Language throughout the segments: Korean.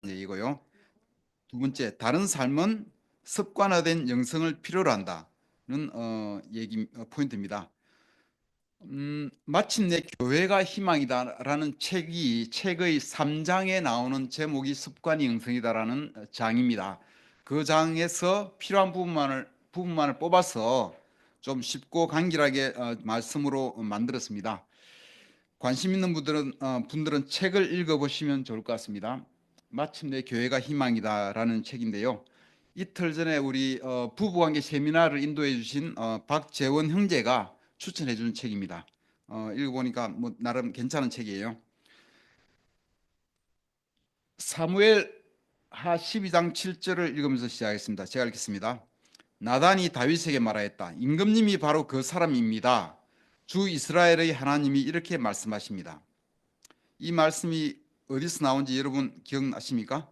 얘기고요. 두 번째, 다른 삶은 습관화된 영성을 필요로 한다는 포인트입니다. 마침내 교회가 희망이다라는 책의 3장에 나오는 제목이 습관이 영성이다라는 장입니다. 그 장에서 필요한 부분만을 뽑아서 좀 쉽고 간결하게 말씀으로 만들었습니다. 관심 있는 분들은 책을 읽어보시면 좋을 것 같습니다. 마침내 교회가 희망이다라는 책인데요. 이틀 전에 우리 부부관계 세미나를 인도해 주신 박재원 형제가 추천해 준 책입니다. 읽어보니까 뭐 나름 괜찮은 책이에요. 사무엘 하 12장 7절을 읽으면서 시작하겠습니다. 제가 읽겠습니다. 나단이 다윗에게 말하였다. 임금님이 바로 그 사람입니다. 주 이스라엘의 하나님이 이렇게 말씀하십니다. 이 말씀이 어디서 나온지 여러분 기억나십니까?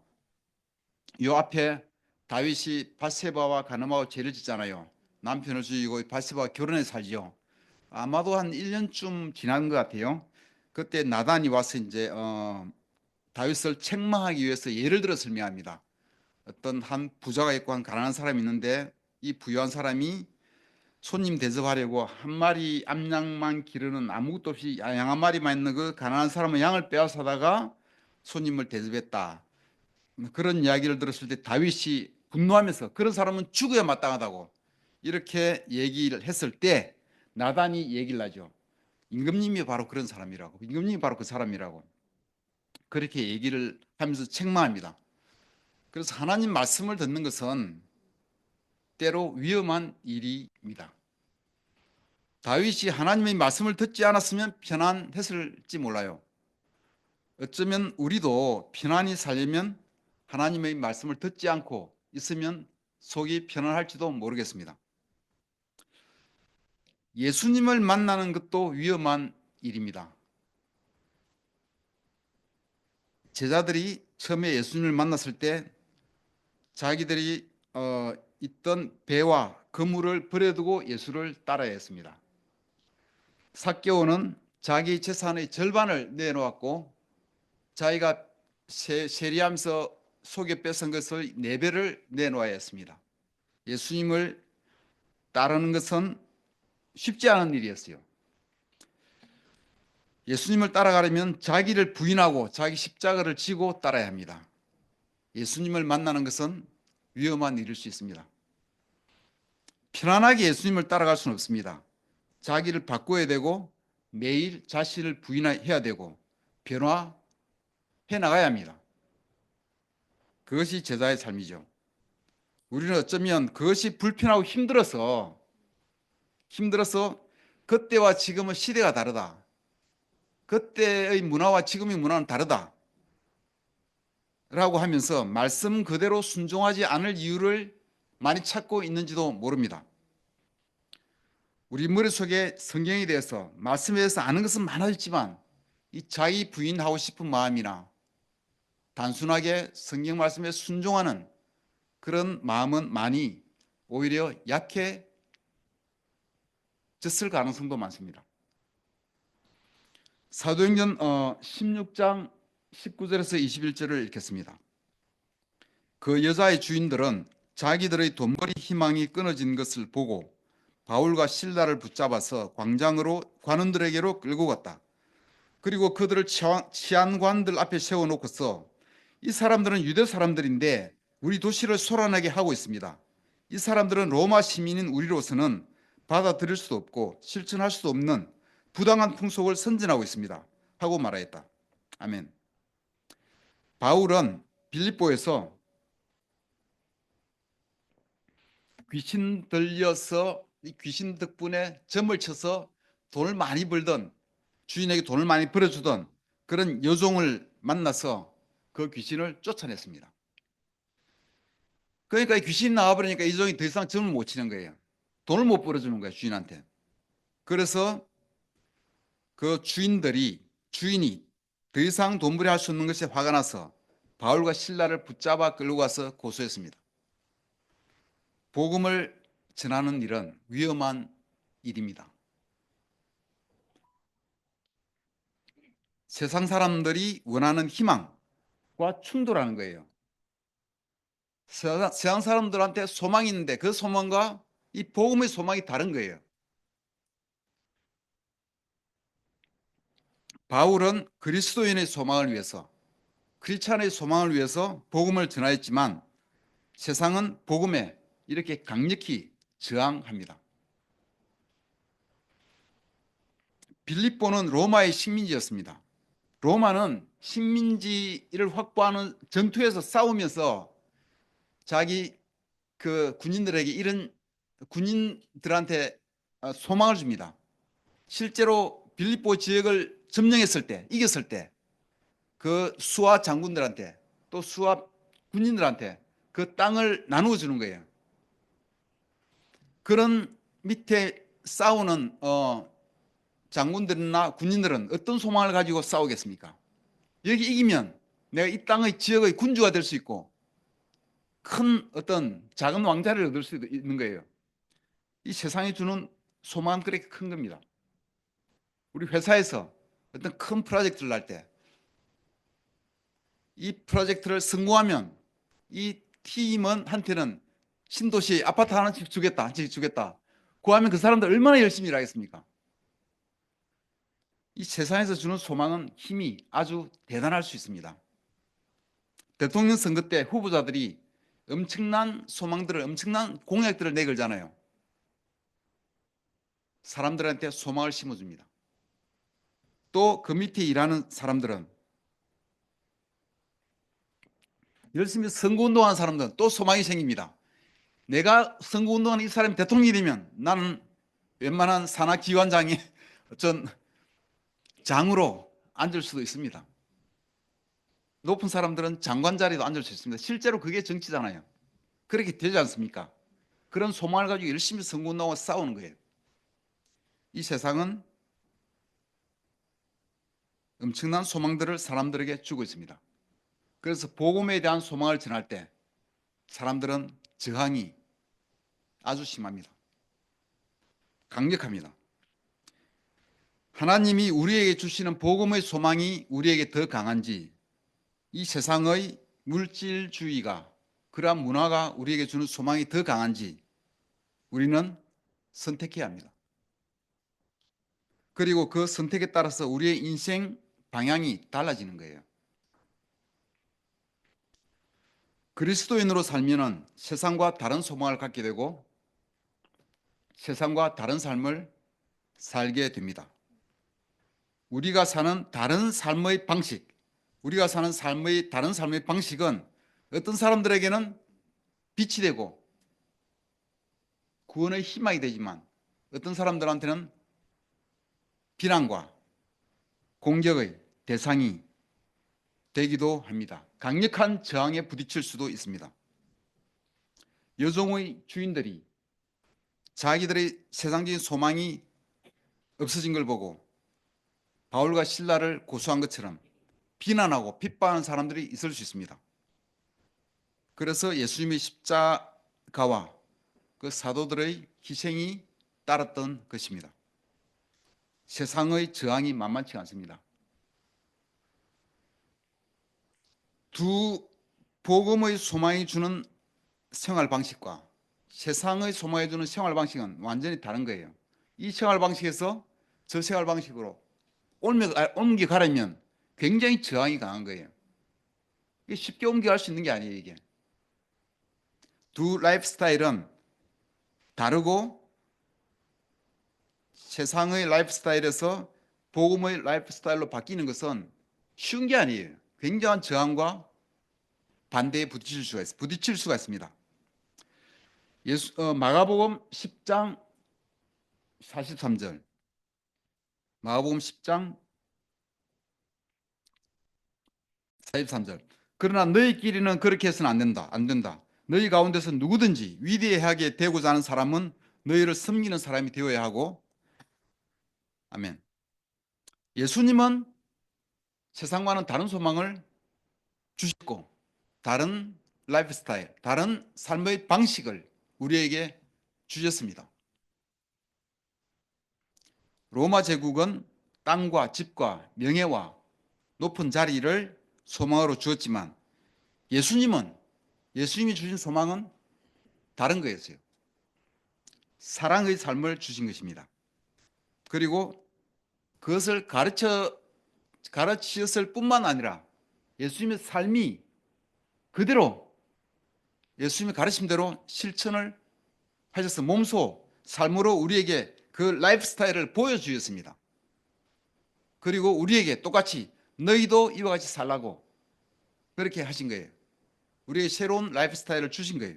요 앞에 다윗이 바세바와 가늠하고 죄를 짓잖아요. 남편을 죽이고 바세바와 결혼해 살지요. 아마도 한 1년쯤 지난 것 같아요. 그때 나단이 와서 이제 다윗을 책망하기 위해서 예를 들어 설명합니다. 어떤 한 부자가 있고 한 가난한 사람이 있는데 이 부유한 사람이 손님 대접하려고 한 마리 암양만 기르는 아무것도 없이 양 한 마리만 있는 그 가난한 사람은 양을 빼앗아다가 손님을 대접했다. 그런 이야기를 들었을 때 다윗이 분노하면서 그런 사람은 죽어야 마땅하다고 이렇게 얘기를 했을 때 나단이 얘기를 하죠. 임금님이 바로 그런 사람이라고. 임금님이 바로 그 사람이라고. 그렇게 얘기를 하면서 책망합니다. 그래서 하나님 말씀을 듣는 것은 때로 위험한 일입니다. 다윗이 하나님의 말씀을 듣지 않았으면 편안했을지 몰라요. 어쩌면 우리도 편안히 살려면 하나님의 말씀을 듣지 않고 있으면 속이 편안할지도 모르겠습니다. 예수님을 만나는 것도 위험한 일입니다. 제자들이 처음에 예수님을 만났을 때 자기들이 있던 배와 그물을 버려두고 예수를 따라야 했습니다. 삭개오는 자기 재산의 절반을 내놓았고 자기가 세리하면서 속여 뺏은 것을 4배를 내놓아야 했습니다. 예수님을 따르는 것은 쉽지 않은 일이었어요. 예수님을 따라가려면 자기를 부인하고 자기 십자가를 지고 따라야 합니다. 예수님을 만나는 것은 위험한 일일 수 있습니다. 편안하게 예수님을 따라갈 수는 없습니다. 자기를 바꿔야 되고 매일 자신을 부인해야 되고 변화해 나가야 합니다. 그것이 제자의 삶이죠. 우리는 어쩌면 그것이 불편하고 힘들어서 그때와 지금은 시대가 다르다. 그때의 문화와 지금의 문화는 다르다. 라고 하면서 말씀 그대로 순종하지 않을 이유를 많이 찾고 있는지도 모릅니다. 우리 머릿속에 성경에 대해서 말씀에 대해서 아는 것은 많았지만 이 자기 부인하고 싶은 마음이나 단순하게 성경 말씀에 순종하는 그런 마음은 많이 오히려 약해졌을 가능성도 많습니다. 사도행전 16장 19절에서 21절을 읽겠습니다. 그 여자의 주인들은 자기들의 돈벌이 희망이 끊어진 것을 보고 바울과 실라를 붙잡아서 광장으로 관원들에게로 끌고 갔다. 그리고 그들을 치안관들 앞에 세워놓고서 이 사람들은 유대 사람들인데 우리 도시를 소란하게 하고 있습니다. 이 사람들은 로마 시민인 우리로서는 받아들일 수도 없고 실천할 수도 없는 부당한 풍속을 선전하고 있습니다. 하고 말하였다. 아멘. 바울은 빌립보에서 귀신 들려서 이 귀신 덕분에 점을 쳐서 돈을 많이 벌던 주인에게 돈을 많이 벌어주던 그런 여종을 만나서 그 귀신을 쫓아냈습니다. 그러니까 귀신이 나와버리니까 이 종이 더 이상 점을 못 치는 거예요. 돈을 못 벌어주는 거예요, 주인한테. 그래서 그 주인이 더 이상 돈벌이 할 수 없는 것에 화가 나서 바울과 실라를 붙잡아 끌고 가서 고소했습니다. 복음을 전하는 일은 위험한 일입니다. 세상 사람들이 원하는 희망, 충돌하는 거예요. 세상 사람들한테 소망이 있는데 그 소망과 이 복음의 소망이 다른 거예요. 바울은 그리스도인의 소망을 위해서, 크리스찬의 소망을 위해서 복음을 전하였지만 세상은 복음에 이렇게 강력히 저항합니다. 빌립보는 로마의 식민지였습니다. 로마는 식민지를 확보하는 전투에서 싸우면서 자기 그 군인들에게 이런 군인들한테 소망을 줍니다. 실제로 빌립보 지역을 점령했을 때, 이겼을 때 그 수하 장군들한테 또 수하 군인들한테 그 땅을 나누어 주는 거예요. 그런 밑에 싸우는 장군들이나 군인들은 어떤 소망을 가지고 싸우겠습니까? 여기 이기면 내가 이 땅의 지역의 군주가 될 수 있고 큰 어떤 작은 왕자를 얻을 수 있는 거예요. 이 세상이 주는 소망은 그렇게 큰 겁니다. 우리 회사에서 어떤 큰 프로젝트를 할 때 이 프로젝트를 성공하면 이 팀한테는 신도시 아파트 하나씩 주겠다, 한 채씩 주겠다. 구하면 그 사람들 얼마나 열심히 일하겠습니까? 이 세상에서 주는 소망은 힘이 아주 대단할 수 있습니다. 대통령 선거 때 후보자들이 엄청난 소망들을, 엄청난 공약들을 내걸잖아요. 사람들한테 소망을 심어줍니다. 또 그 밑에 일하는 사람들은 열심히 선거운동하는 사람들은 또 소망이 생깁니다. 내가 선거운동하는 이 사람이 대통령이 되면 나는 웬만한 산하기관장의 어떤 장으로 앉을 수도 있습니다. 높은 사람들은 장관 자리도 앉을 수 있습니다. 실제로 그게 정치잖아요. 그렇게 되지 않습니까? 그런 소망을 가지고 열심히 선거운동하고 싸우는 거예요. 이 세상은 엄청난 소망들을 사람들에게 주고 있습니다. 그래서 복음에 대한 소망을 전할 때 사람들은 저항이 아주 심합니다. 강력합니다. 하나님이 우리에게 주시는 복음의 소망이 우리에게 더 강한지 이 세상의 물질주의가 그러한 문화가 우리에게 주는 소망이 더 강한지 우리는 선택해야 합니다. 그리고 그 선택에 따라서 우리의 인생 방향이 달라지는 거예요. 그리스도인으로 살면은 세상과 다른 소망을 갖게 되고 세상과 다른 삶을 살게 됩니다. 우리가 사는 다른 삶의 방식, 우리가 사는 삶의 다른 삶의 방식은 어떤 사람들에게는 빛이 되고 구원의 희망이 되지만 어떤 사람들한테는 비난과 공격의 대상이 되기도 합니다. 강력한 저항에 부딪힐 수도 있습니다. 여종의 주인들이 자기들의 세상적인 소망이 없어진 걸 보고 바울과 실라를 고소한 것처럼 비난하고 핍박하는 사람들이 있을 수 있습니다. 그래서 예수님의 십자가와 그 사도들의 희생이 따랐던 것입니다. 세상의 저항이 만만치 않습니다. 두 복음의 소망이 주는 생활 방식과 세상의 소망이 주는 생활 방식은 완전히 다른 거예요. 이 생활 방식에서 저 생활 방식으로 옮겨가려면 굉장히 저항이 강한 거예요. 이게 쉽게 옮겨갈 수 있는 게 아니에요, 이게. 두 라이프 스타일은 다르고 세상의 라이프 스타일에서 복음의 라이프 스타일로 바뀌는 것은 쉬운 게 아니에요. 굉장한 저항과 반대에 부딪힐 수가 있습니다. 마가복음 10장 43절. 마가복음 10장 43절. 그러나 너희끼리는 그렇게 해서는 안 된다. 안 된다. 너희 가운데서 누구든지 위대하게 되고자 하는 사람은 너희를 섬기는 사람이 되어야 하고 아멘. 예수님은 세상과는 다른 소망을 주셨고 다른 라이프 스타일, 다른 삶의 방식을 우리에게 주셨습니다. 로마 제국은 땅과 집과 명예와 높은 자리를 소망으로 주었지만 예수님이 주신 소망은 다른 거였어요. 사랑의 삶을 주신 것입니다. 그리고 그것을 가르치셨을 뿐만 아니라 예수님의 삶이 그대로 예수님의 가르침대로 실천을 하셔서 몸소 삶으로 우리에게 그 라이프 스타일을 보여주셨습니다. 그리고 우리에게 똑같이 너희도 이와 같이 살라고 그렇게 하신 거예요. 우리에게 새로운 라이프 스타일을 주신 거예요.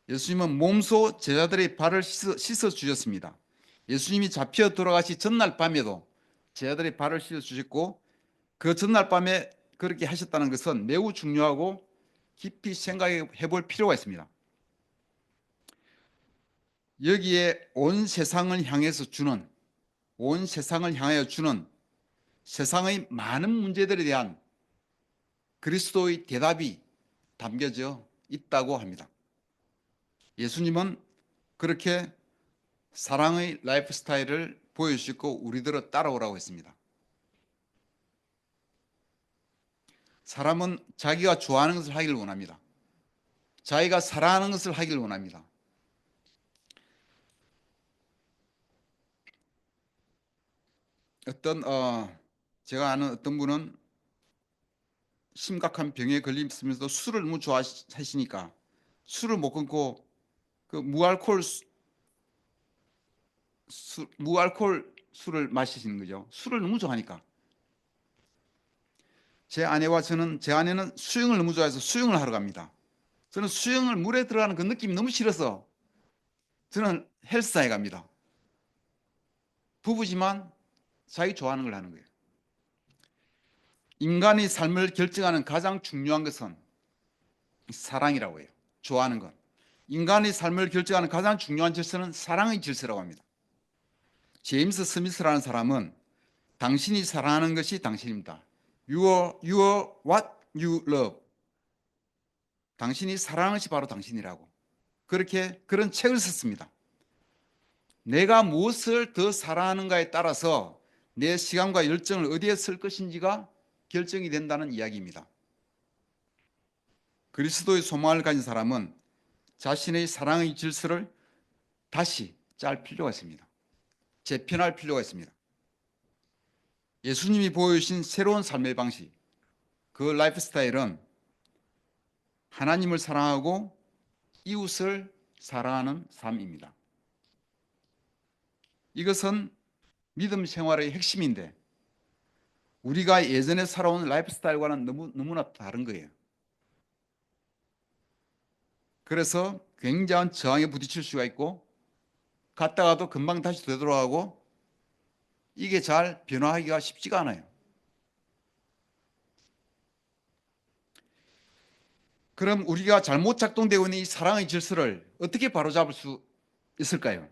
예수님은 몸소 제자들의 발을 씻어 주셨습니다. 예수님이 잡혀 돌아가시 전날 밤에도 제자들의 발을 씻어 주셨고 그 전날 밤에 그렇게 하셨다는 것은 매우 중요하고 깊이 생각해 볼 필요가 있습니다. 여기에 온 세상을 향하여 주는 세상의 많은 문제들에 대한 그리스도의 대답이 담겨져 있다고 합니다. 예수님은 그렇게 사랑의 라이프 스타일을 보여주시고 우리들을 따라오라고 했습니다. 사람은 자기가 좋아하는 것을 하기를 원합니다. 자기가 사랑하는 것을 하기를 원합니다. 제가 아는 어떤 분은 심각한 병에 걸리면서도 술을 너무 좋아하시니까 술을 못 끊고 그 무알콜 술을 마시시는 거죠. 술을 너무 좋아하니까. 제 아내는 수영을 너무 좋아해서 수영을 하러 갑니다. 저는 수영을 물에 들어가는 그 느낌이 너무 싫어서 저는 헬스장에 갑니다. 부부지만 자기 좋아하는 걸 하는 거예요. 인간의 삶을 결정하는 가장 중요한 것은 사랑이라고 해요. 좋아하는 것. 인간의 삶을 결정하는 가장 중요한 질서는 사랑의 질서라고 합니다. 제임스 스미스라는 사람은 당신이 사랑하는 것이 당신입니다. You are what you love. 당신이 사랑하는 것이 바로 당신이라고. 그런 책을 썼습니다. 내가 무엇을 더 사랑하는가에 따라서 내 시간과 열정을 어디에 쓸 것인지가 결정이 된다는 이야기입니다. 그리스도의 소망을 가진 사람은 자신의 사랑의 질서를 다시 짤 필요가 있습니다. 재편할 필요가 있습니다. 예수님이 보여주신 새로운 삶의 방식, 그 라이프 스타일은 하나님을 사랑하고 이웃을 사랑하는 삶입니다. 이것은 믿음 생활의 핵심인데 우리가 예전에 살아온 라이프 스타일과는 너무나 다른 거예요. 그래서 굉장한 저항에 부딪힐 수가 있고 갔다가도 금방 다시 되돌아가고 이게 잘 변화하기가 쉽지가 않아요. 그럼 우리가 잘못 작동되고 있는 이 사랑의 질서를 어떻게 바로잡을 수 있을까요?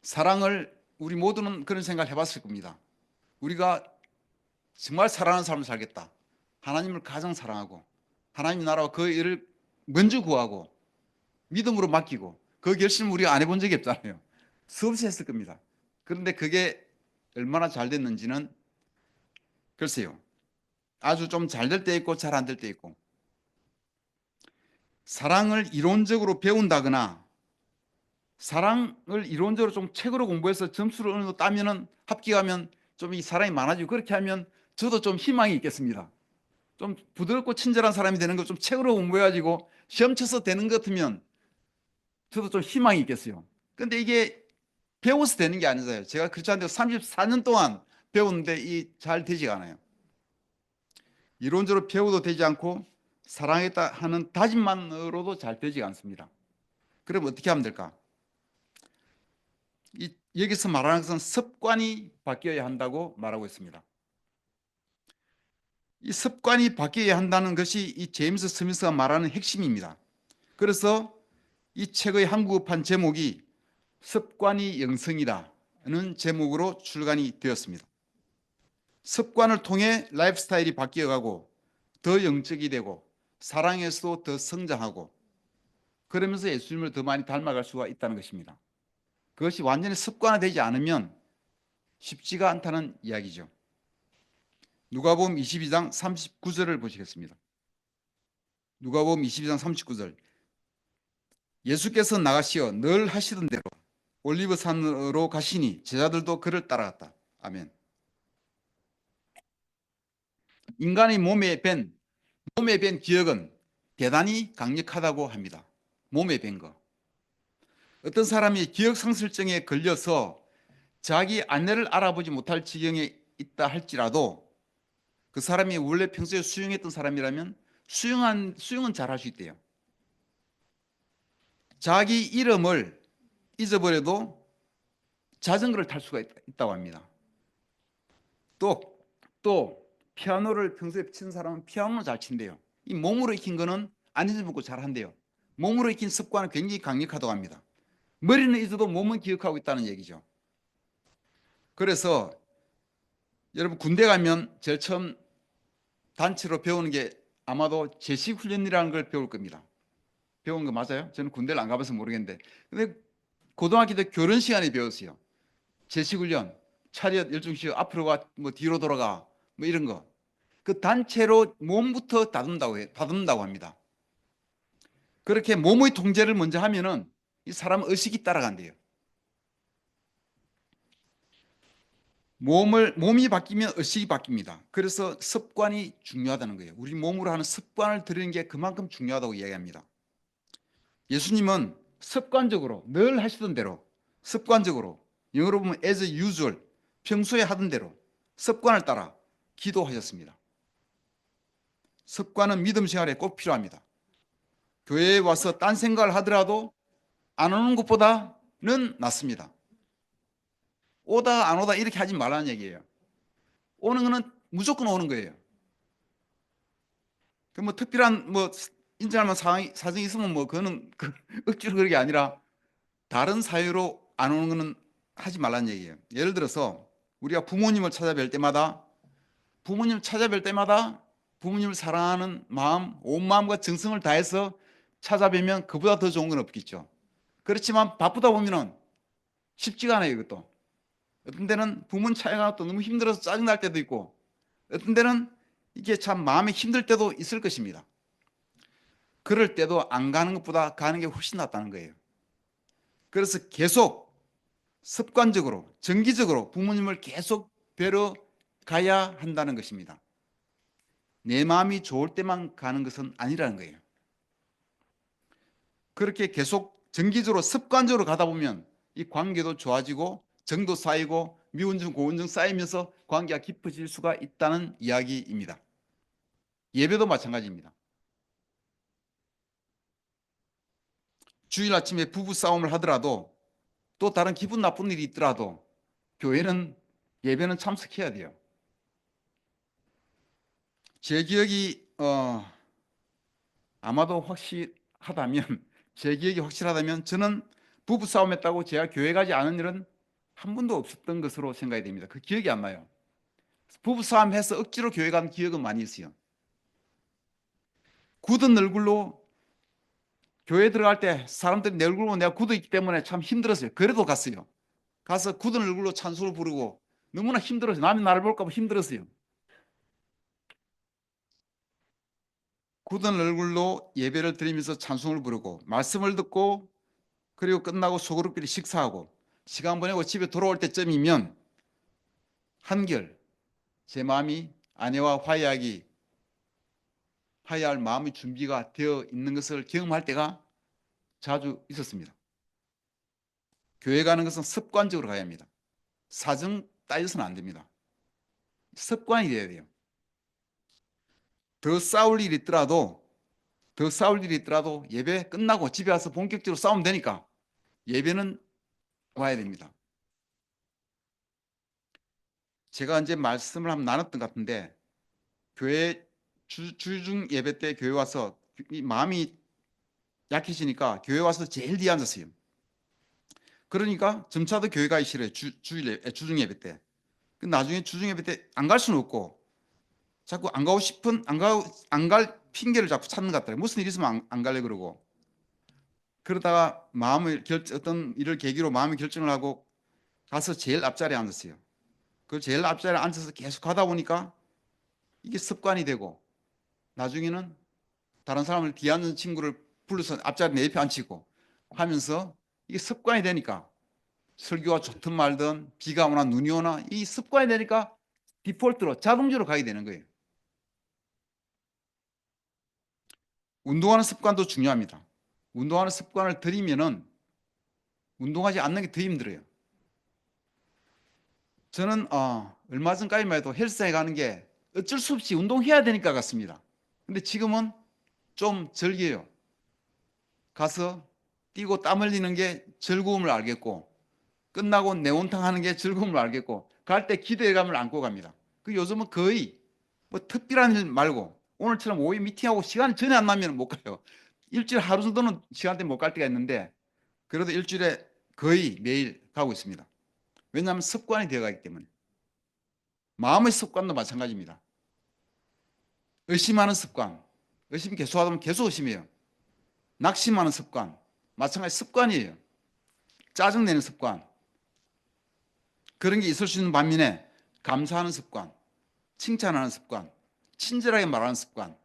사랑을 우리 모두는 그런 생각을 해봤을 겁니다. 우리가 정말 사랑하는 삶을 살겠다. 하나님을 가장 사랑하고 하나님 나라와 그 일을 먼저 구하고 믿음으로 맡기고 그 결심을 우리가 안 해본 적이 없잖아요. 수없이 했을 겁니다. 그런데 그게 얼마나 잘 됐는지는 글쎄요. 아주 좀 잘 될 때 있고 잘 안 될 때 있고 사랑을 이론적으로 배운다거나 사랑을 이론적으로 좀 책으로 공부해서 점수를 어느 정도 따면은 합격하면 좀 이 사랑이 많아지고 그렇게 하면 저도 좀 희망이 있겠습니다. 좀 부드럽고 친절한 사람이 되는 거 좀 책으로 공부해가지고 시험 쳐서 되는 것 같으면 저도 좀 희망이 있겠어요. 근데 이게 배워서 되는 게 아니잖아요. 제가 그렇지 않은데 34년 동안 배웠는데 이 잘 되지가 않아요. 이론적으로 배워도 되지 않고 사랑했다 하는 다짐만으로도 잘 되지 않습니다. 그럼 어떻게 하면 될까? 여기서 말하는 것은 습관이 바뀌어야 한다고 말하고 있습니다. 이 습관이 바뀌어야 한다는 것이 이 제임스 스미스가 말하는 핵심입니다. 그래서 이 책의 한국어판 제목이 습관이 영성이다는 제목으로 출간이 되었습니다. 습관을 통해 라이프 스타일이 바뀌어가고 더 영적이 되고 사랑에서도 더 성장하고 그러면서 예수님을 더 많이 닮아갈 수가 있다는 것입니다. 그것이 완전히 습관화되지 않으면 쉽지가 않다는 이야기죠. 누가복음 22장 39절을 보시겠습니다. 누가복음 22장 39절. 예수께서 나가시어 늘 하시던 대로 올리브산으로 가시니 제자들도 그를 따라갔다. 아멘. 인간의 몸에 밴 기억은 대단히 강력하다고 합니다. 몸에 밴 거. 어떤 사람이 기억상실증에 걸려서 자기 아내를 알아보지 못할 지경에 있다 할지라도 그 사람이 원래 평소에 수영했던 사람이라면 수영은 잘 할 수 있대요. 자기 이름을 잊어버려도 자전거를 탈 수가 있다고 합니다. 또 피아노를 평소에 치는 사람은 피아노는 잘 친대요. 이 몸으로 익힌 거는 안 잊어먹고 잘 한대요. 몸으로 익힌 습관은 굉장히 강력하다고 합니다. 머리는 잊어도 몸은 기억하고 있다는 얘기죠. 그래서 여러분 군대 가면 제일 처음 단체로 배우는 게 아마도 제식 훈련이라는 걸 배울 겁니다. 배운 거 맞아요? 저는 군대를 안 가봐서 모르겠는데. 근데 고등학교 때 교련 시간에 배웠어요. 제식 훈련, 차렷 열중시켜 앞으로 가, 뭐 뒤로 돌아가, 뭐 이런 거. 그 단체로 몸부터 다듬는다고 합니다. 그렇게 몸의 통제를 먼저 하면은 이 사람 의식이 따라간대요. 몸이 바뀌면 의식이 바뀝니다. 그래서 습관이 중요하다는 거예요. 우리 몸으로 하는 습관을 들이는 게 그만큼 중요하다고 이야기합니다. 예수님은 습관적으로 늘 하시던 대로 습관적으로 영어로 보면 as usual 평소에 하던 대로 습관을 따라 기도하셨습니다. 습관은 믿음 생활에 꼭 필요합니다. 교회에 와서 딴 생각을 하더라도 안 오는 것보다는 낫습니다. 오다 안 오다 이렇게 하지 말라는 얘기예요. 오는 거는 무조건 오는 거예요. 그 뭐 특별한 뭐 인정할 만한 사정이 있으면 뭐 그거는 억지로 그런 게 아니라 다른 사유로 안 오는 거는 하지 말라는 얘기예요. 예를 들어서 우리가 부모님을 찾아뵐 때마다 부모님을 사랑하는 마음, 온 마음과 정성을 다해서 찾아뵈면 그보다 더 좋은 건 없겠죠. 그렇지만 바쁘다 보면은 쉽지가 않아요, 이것도. 어떤 때는 부모님 찾아가도 또 너무 힘들어서 짜증날 때도 있고 어떤 때는 이게 참 마음이 힘들 때도 있을 것입니다. 그럴 때도 안 가는 것보다 가는 게 훨씬 낫다는 거예요. 그래서 계속 습관적으로 정기적으로 부모님을 계속 뵈러 가야 한다는 것입니다. 내 마음이 좋을 때만 가는 것은 아니라는 거예요. 그렇게 계속 정기적으로 습관적으로 가다 보면 이 관계도 좋아지고 정도 쌓이고 미운정 고운정 쌓이면서 관계가 깊어질 수가 있다는 이야기입니다. 예배도 마찬가지입니다. 주일 아침에 부부 싸움을 하더라도 또 다른 기분 나쁜 일이 있더라도 예배는 참석해야 돼요. 제 기억이 아마도 확실하다면 제 기억이 확실하다면 저는 부부 싸움했다고 제가 교회 가지 않은 일은 한 번도 없었던 것으로 생각이 됩니다. 그 기억이 안 나요. 부부 싸움 해서 억지로 교회 간 기억은 많이 있어요. 굳은 얼굴로 교회 들어갈 때 사람들이 내 얼굴 보고 내가 굳어 있기 때문에 참 힘들었어요. 그래도 갔어요. 가서 굳은 얼굴로 찬송을 부르고 너무나 힘들었어요. 남이 나를 볼까 봐 힘들었어요. 굳은 얼굴로 예배를 드리면서 찬송을 부르고 말씀을 듣고 그리고 끝나고 소그룹끼리 식사하고 시간 보내고 집에 돌아올 때쯤이면 한결 제 마음이 아내와 화해할 마음의 준비가 되어 있는 것을 경험할 때가 자주 있었습니다. 교회 가는 것은 습관적으로 가야 합니다. 사정 따져서는 안 됩니다. 습관이 되어야 돼요. 더 싸울 일이 있더라도 예배 끝나고 집에 와서 본격적으로 싸우면 되니까 예배는 와야 됩니다. 제가 이제 말씀을 한번 나눴던 것 같은데 교회 주중 예배 때 교회 와서 이 마음이 약해지니까 교회 와서 제일 뒤에 앉았어요. 그러니까 점차도 교회 가기 싫어요. 주중 예배 때. 나중에 주중 예배 때 안 갈 수는 없고 자꾸 안 가고 싶은 안 갈 핑계를 자꾸 찾는 것 같더라고요. 무슨 일 있으면 안 갈래 그러고 그러다가 어떤 일을 계기로 마음의 결정을 하고 가서 제일 앞자리에 앉았어요. 그 제일 앞자리에 앉아서 계속 가다 보니까 이게 습관이 되고 나중에는 다른 사람을 뒤앉은 친구를 불러서 앞자리 내 옆에 앉히고 하면서 이게 습관이 되니까 설교가 좋든 말든 비가 오나 눈이 오나 이 습관이 되니까 디폴트로 자동적으로 가게 되는 거예요. 운동하는 습관도 중요합니다. 운동하는 습관을 들이면은 운동하지 않는 게 더 힘들어요. 저는 얼마 전까지만 해도 헬스장에 가는 게 어쩔 수 없이 운동해야 되니까 갔습니다. 근데 지금은 좀 즐겨요. 가서 뛰고 땀 흘리는 게 즐거움을 알겠고 끝나고 내온탕 하는 게 즐거움을 알겠고 갈 때 기대감을 안고 갑니다. 그 요즘은 거의 뭐 특별한 일 말고 오늘처럼 오후에 미팅하고 시간이 전에 안 나면 못 가요. 일주일에 하루 정도는 시간대 못 갈 때가 있는데 그래도 일주일에 거의 매일 가고 있습니다. 왜냐하면 습관이 되어가기 때문에. 마음의 습관도 마찬가지입니다. 의심하는 습관. 의심 계속 하다 보면 계속 의심해요. 낙심하는 습관. 마찬가지 습관이에요. 짜증내는 습관. 그런 게 있을 수 있는 반면에 감사하는 습관, 칭찬하는 습관, 친절하게 말하는 습관,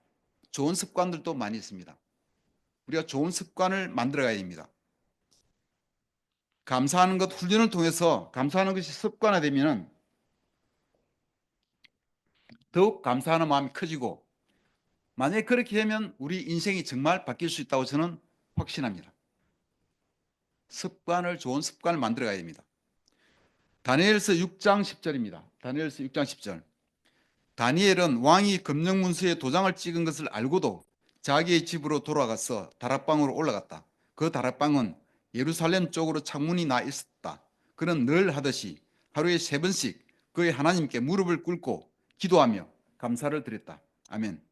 좋은 습관들도 많이 있습니다. 우리가 좋은 습관을 만들어가야 됩니다. 감사하는 것 훈련을 통해서 감사하는 것이 습관화되면 더욱 감사하는 마음이 커지고 만약에 그렇게 되면 우리 인생이 정말 바뀔 수 있다고 저는 확신합니다. 습관을 좋은 습관을 만들어가야 됩니다. 다니엘서 6장 10절입니다. 다니엘서 6장 10절. 다니엘은 왕이 금령문서에 도장을 찍은 것을 알고도 자기의 집으로 돌아가서 다락방으로 올라갔다. 그 다락방은 예루살렘 쪽으로 창문이 나 있었다. 그는 늘 하듯이 하루에 3번씩 그의 하나님께 무릎을 꿇고 기도하며 감사를 드렸다. 아멘.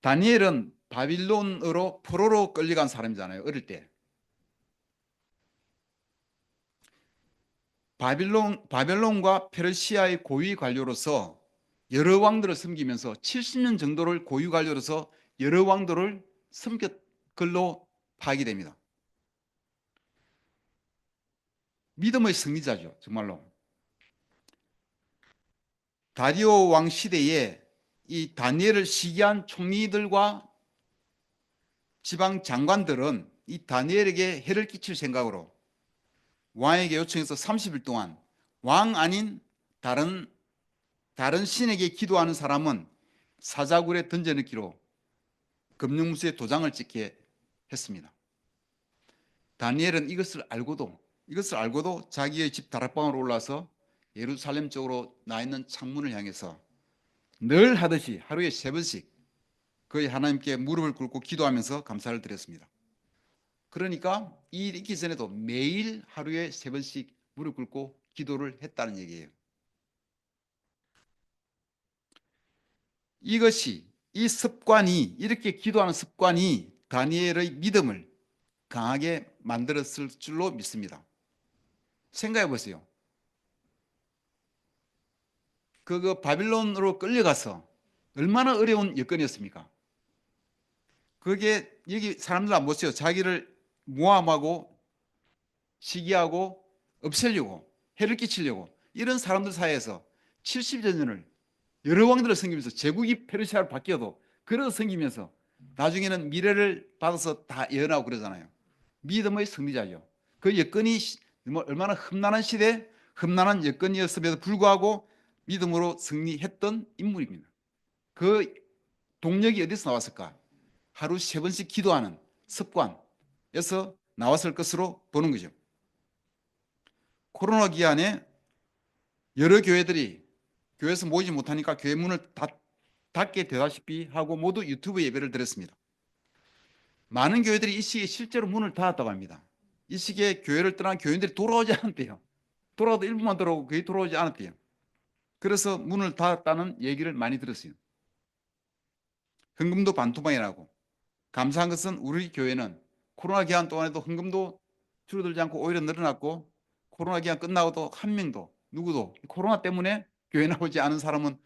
다니엘은 바빌론으로 포로로 끌려간 사람이잖아요. 어릴 때. 바벨론과 페르시아의 고위 관료로서 여러 왕들을 섬기면서 70년 정도를 고위 관료로서 여러 왕들을 섬겼 걸로 파악이 됩니다. 믿음의 승리자죠, 정말로. 다리오 왕 시대에 이 다니엘을 시기한 총리들과 지방 장관들은 이 다니엘에게 해를 끼칠 생각으로 왕에게 요청해서 30일 동안 왕 아닌 다른 신에게 기도하는 사람은 사자굴에 던져넣기로 금융무수에 도장을 찍게 했습니다. 다니엘은 이것을 알고도 자기의 집 다락방으로 올라서 예루살렘 쪽으로 나 있는 창문을 향해서 늘 하듯이 하루에 3번씩 거의 하나님께 무릎을 꿇고 기도하면서 감사를 드렸습니다. 그러니까 이 일이 있기 전에도 매일 하루에 3번씩 무릎 꿇고 기도를 했다는 얘기예요. 이 습관이 이렇게 기도하는 습관이 다니엘의 믿음을 강하게 만들었을 줄로 믿습니다. 생각해 보세요. 그 바빌론으로 끌려가서 얼마나 어려운 여건이었습니까? 그게 여기 사람들 안 보세요. 자기를 모함하고 시기하고 없애려고 해를 끼치려고 이런 사람들 사이에서 70여 년을 여러 왕들을 섬기면서 제국이 페르시아로 바뀌어도 그래서 섬기면서 나중에는 미래를 받아서 다 예언하고 그러잖아요. 믿음의 승리자죠. 그 여건이 얼마나 험난한 시대, 험난한 여건이었음에도 불구하고 믿음으로 승리했던 인물입니다. 그 동력이 어디서 나왔을까? 하루 3번씩 기도하는 습관에서 나왔을 것으로 보는 거죠. 코로나 기간에 여러 교회들이 교회에서 모이지 못하니까 교회 문을 닫게 되다시피 하고 모두 유튜브 예배를 드렸습니다. 많은 교회들이 이 시기에 실제로 문을 닫았다고 합니다. 이 시기에 교회를 떠난 교인들이 돌아오지 않았대요. 돌아와도 일부만 돌아오고 거의 돌아오지 않았대요. 그래서 문을 닫았다는 얘기를 많이 들었어요. 헌금도 반토막이 나고 감사한 것은 우리 교회는 코로나 기간 동안에도 헌금도 줄어들지 않고 오히려 늘어났고 코로나 기간 끝나고도 한 명도 누구도 코로나 때문에 교회 나오지 않은 사람은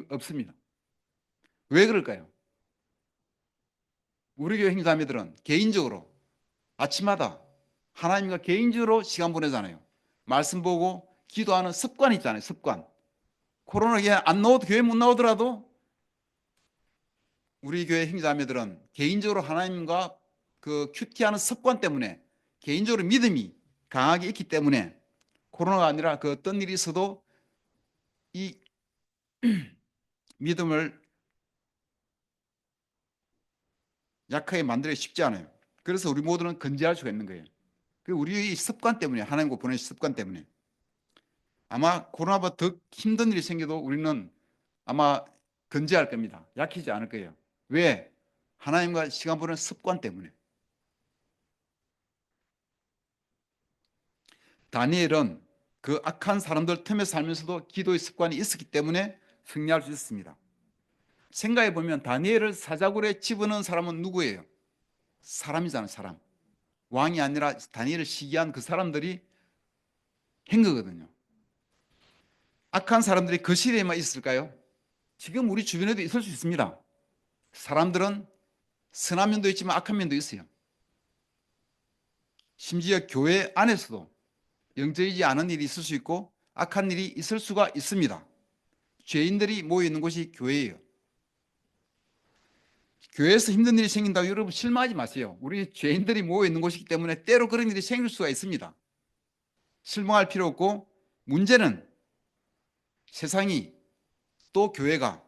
없습니다. 왜 그럴까요? 우리 교회 형제자매들은 개인적으로 아침마다 하나님과 개인적으로 시간 보내잖아요. 말씀 보고 기도하는 습관이 있잖아요. 습관. 코로나 안 나오도 교회 못 나오더라도 우리 교회 형제자매들은 개인적으로 하나님과 그 큐티하는 습관 때문에 개인적으로 믿음이 강하게 있기 때문에 코로나가 아니라 그 어떤 일이 있어도 이 믿음을 약하게 만들기 쉽지 않아요. 그래서 우리 모두는 건재할 수가 있는 거예요. 그 우리의 습관 때문에, 하나님과 보내신 습관 때문에. 아마 코로나보다 더 힘든 일이 생겨도 우리는 아마 건재할 겁니다. 약해지지 않을 거예요. 왜? 하나님과 시간 보내는 습관 때문에. 다니엘은 그 악한 사람들 틈에 살면서도 기도의 습관이 있었기 때문에 승리할 수 있었습니다. 생각해 보면 다니엘을 사자굴에 집어넣은 사람은 누구예요? 사람이잖아요, 사람. 왕이 아니라 다니엘을 시기한 그 사람들이 한 거거든요. 악한 사람들이 그 시대에만 있을까요? 지금 우리 주변에도 있을 수 있습니다. 사람들은 선한 면도 있지만 악한 면도 있어요. 심지어 교회 안에서도 영적이지 않은 일이 있을 수 있고 악한 일이 있을 수가 있습니다. 죄인들이 모여 있는 곳이 교회예요. 교회에서 힘든 일이 생긴다고 여러분 실망하지 마세요. 우리 죄인들이 모여 있는 곳이기 때문에 때로 그런 일이 생길 수가 있습니다. 실망할 필요 없고 문제는 세상이 또 교회가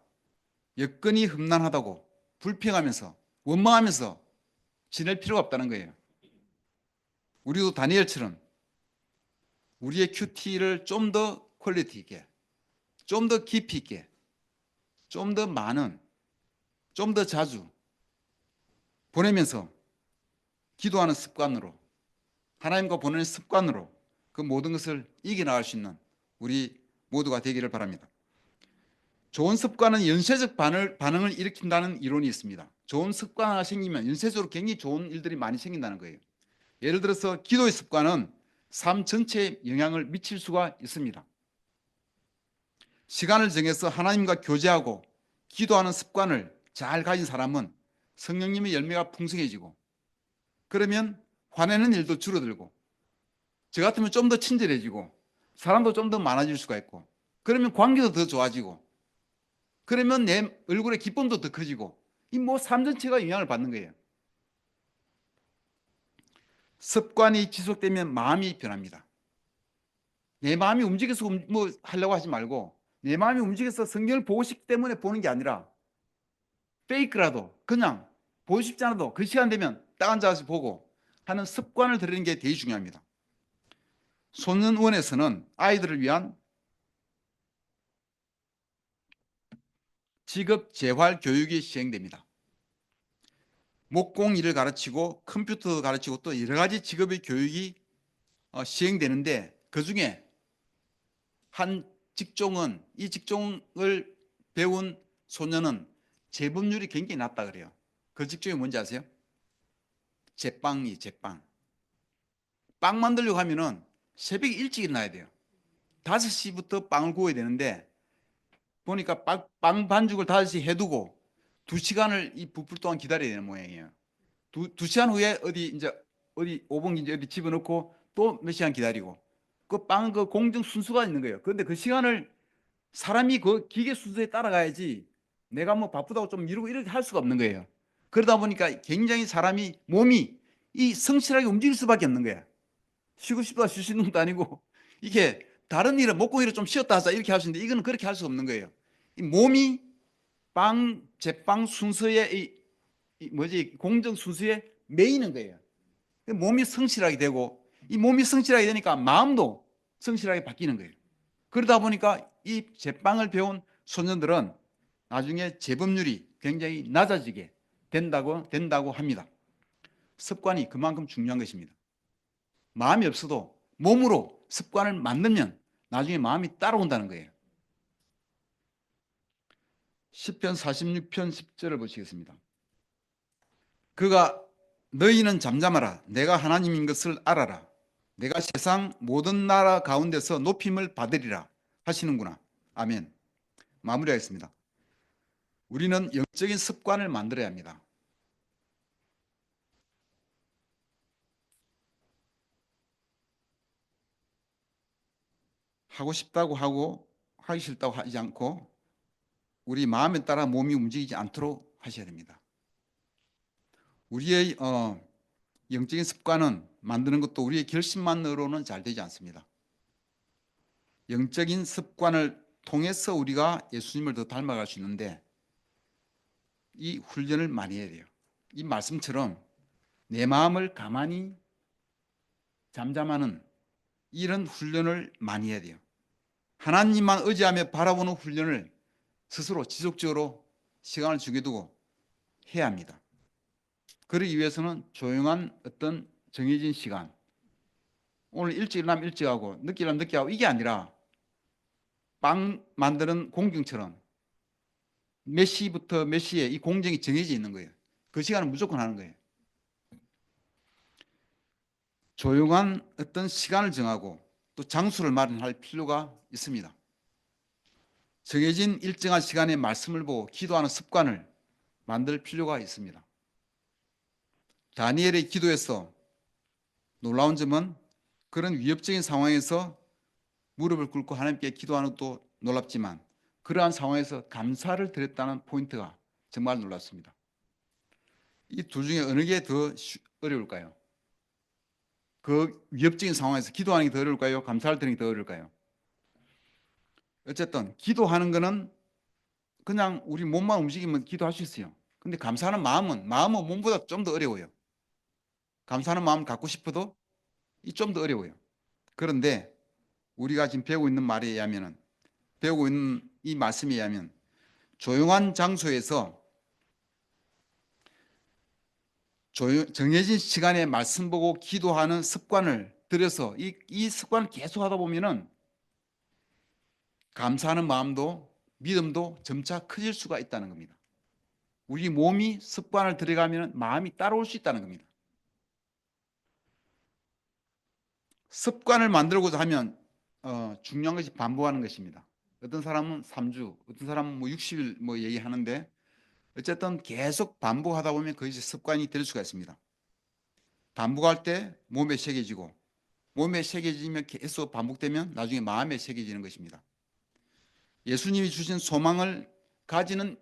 여건이 흠난하다고 불평하면서 원망하면서 지낼 필요가 없다는 거예요. 우리도 다니엘처럼 우리의 큐티를 좀 더 퀄리티 있게, 좀 더 깊이 있게, 좀 더 많은, 좀 더 자주 보내면서 기도하는 습관으로, 하나님과 보내는 습관으로 그 모든 것을 이겨나갈 수 있는 우리 모두가 되기를 바랍니다. 좋은 습관은 연쇄적 반응을 일으킨다는 이론이 있습니다. 좋은 습관 하나 생기면 연쇄적으로 굉장히 좋은 일들이 많이 생긴다는 거예요. 예를 들어서 기도의 습관은 삶 전체에 영향을 미칠 수가 있습니다. 시간을 정해서 하나님과 교제하고 기도하는 습관을 잘 가진 사람은 성령님의 열매가 풍성해지고 그러면 화내는 일도 줄어들고 저 같으면 좀 더 친절해지고 사람도 좀 더 많아질 수가 있고 그러면 관계도 더 좋아지고 그러면 내 얼굴에 기쁨도 더 커지고 이 뭐 삶 전체가 영향을 받는 거예요. 습관이 지속되면 마음이 변합니다. 내 마음이 움직여서 뭐 하려고 하지 말고 내 마음이 움직여서 성경을 보고 싶기 때문에 보는 게 아니라 페이크라도 그냥 보고 싶지 않아도 그 시간 되면 딱 앉아서 보고 하는 습관을 들이는 게 되게 중요합니다. 소년원에서는 아이들을 위한 직업 재활 교육이 시행됩니다. 목공일을 가르치고 컴퓨터도 가르치고 또 여러 가지 직업의 교육이 시행되는데 그중에 한 직종은 이 직종을 배운 소년은 재범률이 굉장히 낮다 그래요. 그 직종이 뭔지 아세요? 제빵이 제빵. 빵 만들려고 하면은 새벽에 일찍 일어나야 돼요. 5시부터 빵을 구워야 되는데 보니까 빵 반죽을 5시 해두고 2시간을 이 부풀 동안 기다려야 되는 모양이에요. 두 시간 후에 어디 오븐인지 어디 집어넣고 또 몇 시간 기다리고 그 빵 그 공정 순수가 있는 거예요. 그런데 그 시간을 사람이 그 기계 순서에 따라가야지 내가 뭐 바쁘다고 좀 미루고 이렇게 할 수가 없는 거예요. 그러다 보니까 굉장히 사람이 몸이 이 성실하게 움직일 수밖에 없는 거야. 쉬고 싶다 쉴 수 있는 것도 아니고 이게 다른 일은 목공일을 좀 쉬었다 하자 이렇게 할 수 있는데 이거는 그렇게 할 수 없는 거예요. 이 몸이 제빵 순서의 이 뭐지 공정 순서에 매이는 거예요. 몸이 성실하게 되고 이 몸이 성실하게 되니까 마음도 성실하게 바뀌는 거예요. 그러다 보니까 이 제빵을 배운 소년들은 나중에 재범률이 굉장히 낮아지게 된다고 합니다. 습관이 그만큼 중요한 것입니다. 마음이 없어도 몸으로 습관을 만들면 나중에 마음이 따라온다는 거예요. 시편 46편 10절을 보시겠습니다. 그가 너희는 잠잠하라. 내가 하나님인 것을 알아라. 내가 세상 모든 나라 가운데서 높임을 받으리라 하시는구나. 아멘. 마무리하겠습니다. 우리는 영적인 습관을 만들어야 합니다. 하고 싶다고 하고 하기 싫다고 하지 않고 우리 마음에 따라 몸이 움직이지 않도록 하셔야 됩니다. 우리의 영적인 습관은 만드는 것도 우리의 결심만으로는 잘 되지 않습니다. 영적인 습관을 통해서 우리가 예수님을 더 닮아갈 수 있는데 이 훈련을 많이 해야 돼요. 이 말씀처럼 내 마음을 가만히 잠잠하는 이런 훈련을 많이 해야 돼요. 하나님만 의지하며 바라보는 훈련을 스스로 지속적으로 시간을 정해두고 해야 합니다. 그러기 위해서는 조용한 어떤 정해진 시간, 오늘 일찍 일어나면 일찍 하고 늦게 일어나면 늦게 하고 이게 아니라 빵 만드는 공정처럼 몇 시부터 몇 시에 이 공정이 정해져 있는 거예요. 그 시간은 무조건 하는 거예요. 조용한 어떤 시간을 정하고 또 장소를 마련할 필요가 있습니다. 정해진 일정한 시간에 말씀을 보고 기도하는 습관을 만들 필요가 있습니다. 다니엘의 기도에서 놀라운 점은 그런 위협적인 상황에서 무릎을 꿇고 하나님께 기도하는 것도 놀랍지만 그러한 상황에서 감사를 드렸다는 포인트가 정말 놀랍습니다. 이 둘 중에 어느 게 더 어려울까요? 그 위협적인 상황에서 기도하는 게 더 어려울까요? 감사를 드리는 게 더 어려울까요? 어쨌든 기도하는 거는 그냥 우리 몸만 움직이면 기도할 수 있어요. 근데 감사하는 마음은 몸보다 좀 더 어려워요. 감사하는 마음을 갖고 싶어도 이 좀 더 어려워요. 그런데 우리가 지금 배우고 있는 말에 의하면은 배우고 있는 이 말씀에 의하면 조용한 장소에서 정해진 시간에 말씀 보고 기도하는 습관을 들여서 이 습관을 계속 하다 보면은 감사하는 마음도 믿음도 점차 커질 수가 있다는 겁니다. 우리 몸이 습관을 들여가면 마음이 따라올 수 있다는 겁니다. 습관을 만들고자 하면 중요한 것이 반복하는 것입니다. 어떤 사람은 3주, 어떤 사람은 뭐 60일 뭐 얘기하는데 어쨌든 계속 반복하다 보면 그것이 습관이 될 수가 있습니다. 반복할 때 몸에 새겨지고 몸에 새겨지면 계속 반복되면 나중에 마음에 새겨지는 것입니다. 예수님이 주신 소망을 가지는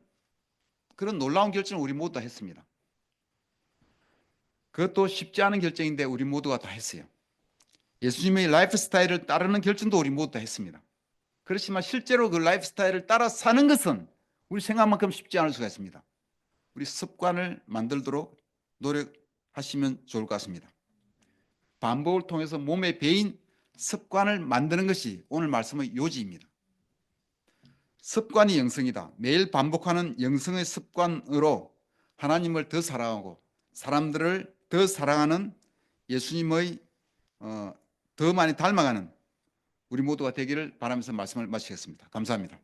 그런 놀라운 결정을 우리 모두 다 했습니다. 그것도 쉽지 않은 결정인데 우리 모두가 다 했어요. 예수님의 라이프 스타일을 따르는 결정도 우리 모두 다 했습니다. 그렇지만 실제로 그 라이프 스타일을 따라 사는 것은 우리 생각만큼 쉽지 않을 수가 있습니다. 우리 습관을 만들도록 노력하시면 좋을 것 같습니다. 반복을 통해서 몸에 배인 습관을 만드는 것이 오늘 말씀의 요지입니다. 습관이 영성이다. 매일 반복하는 영성의 습관으로 하나님을 더 사랑하고 사람들을 더 사랑하는 예수님의 더 많이 닮아가는 우리 모두가 되기를 바라면서 말씀을 마치겠습니다. 감사합니다.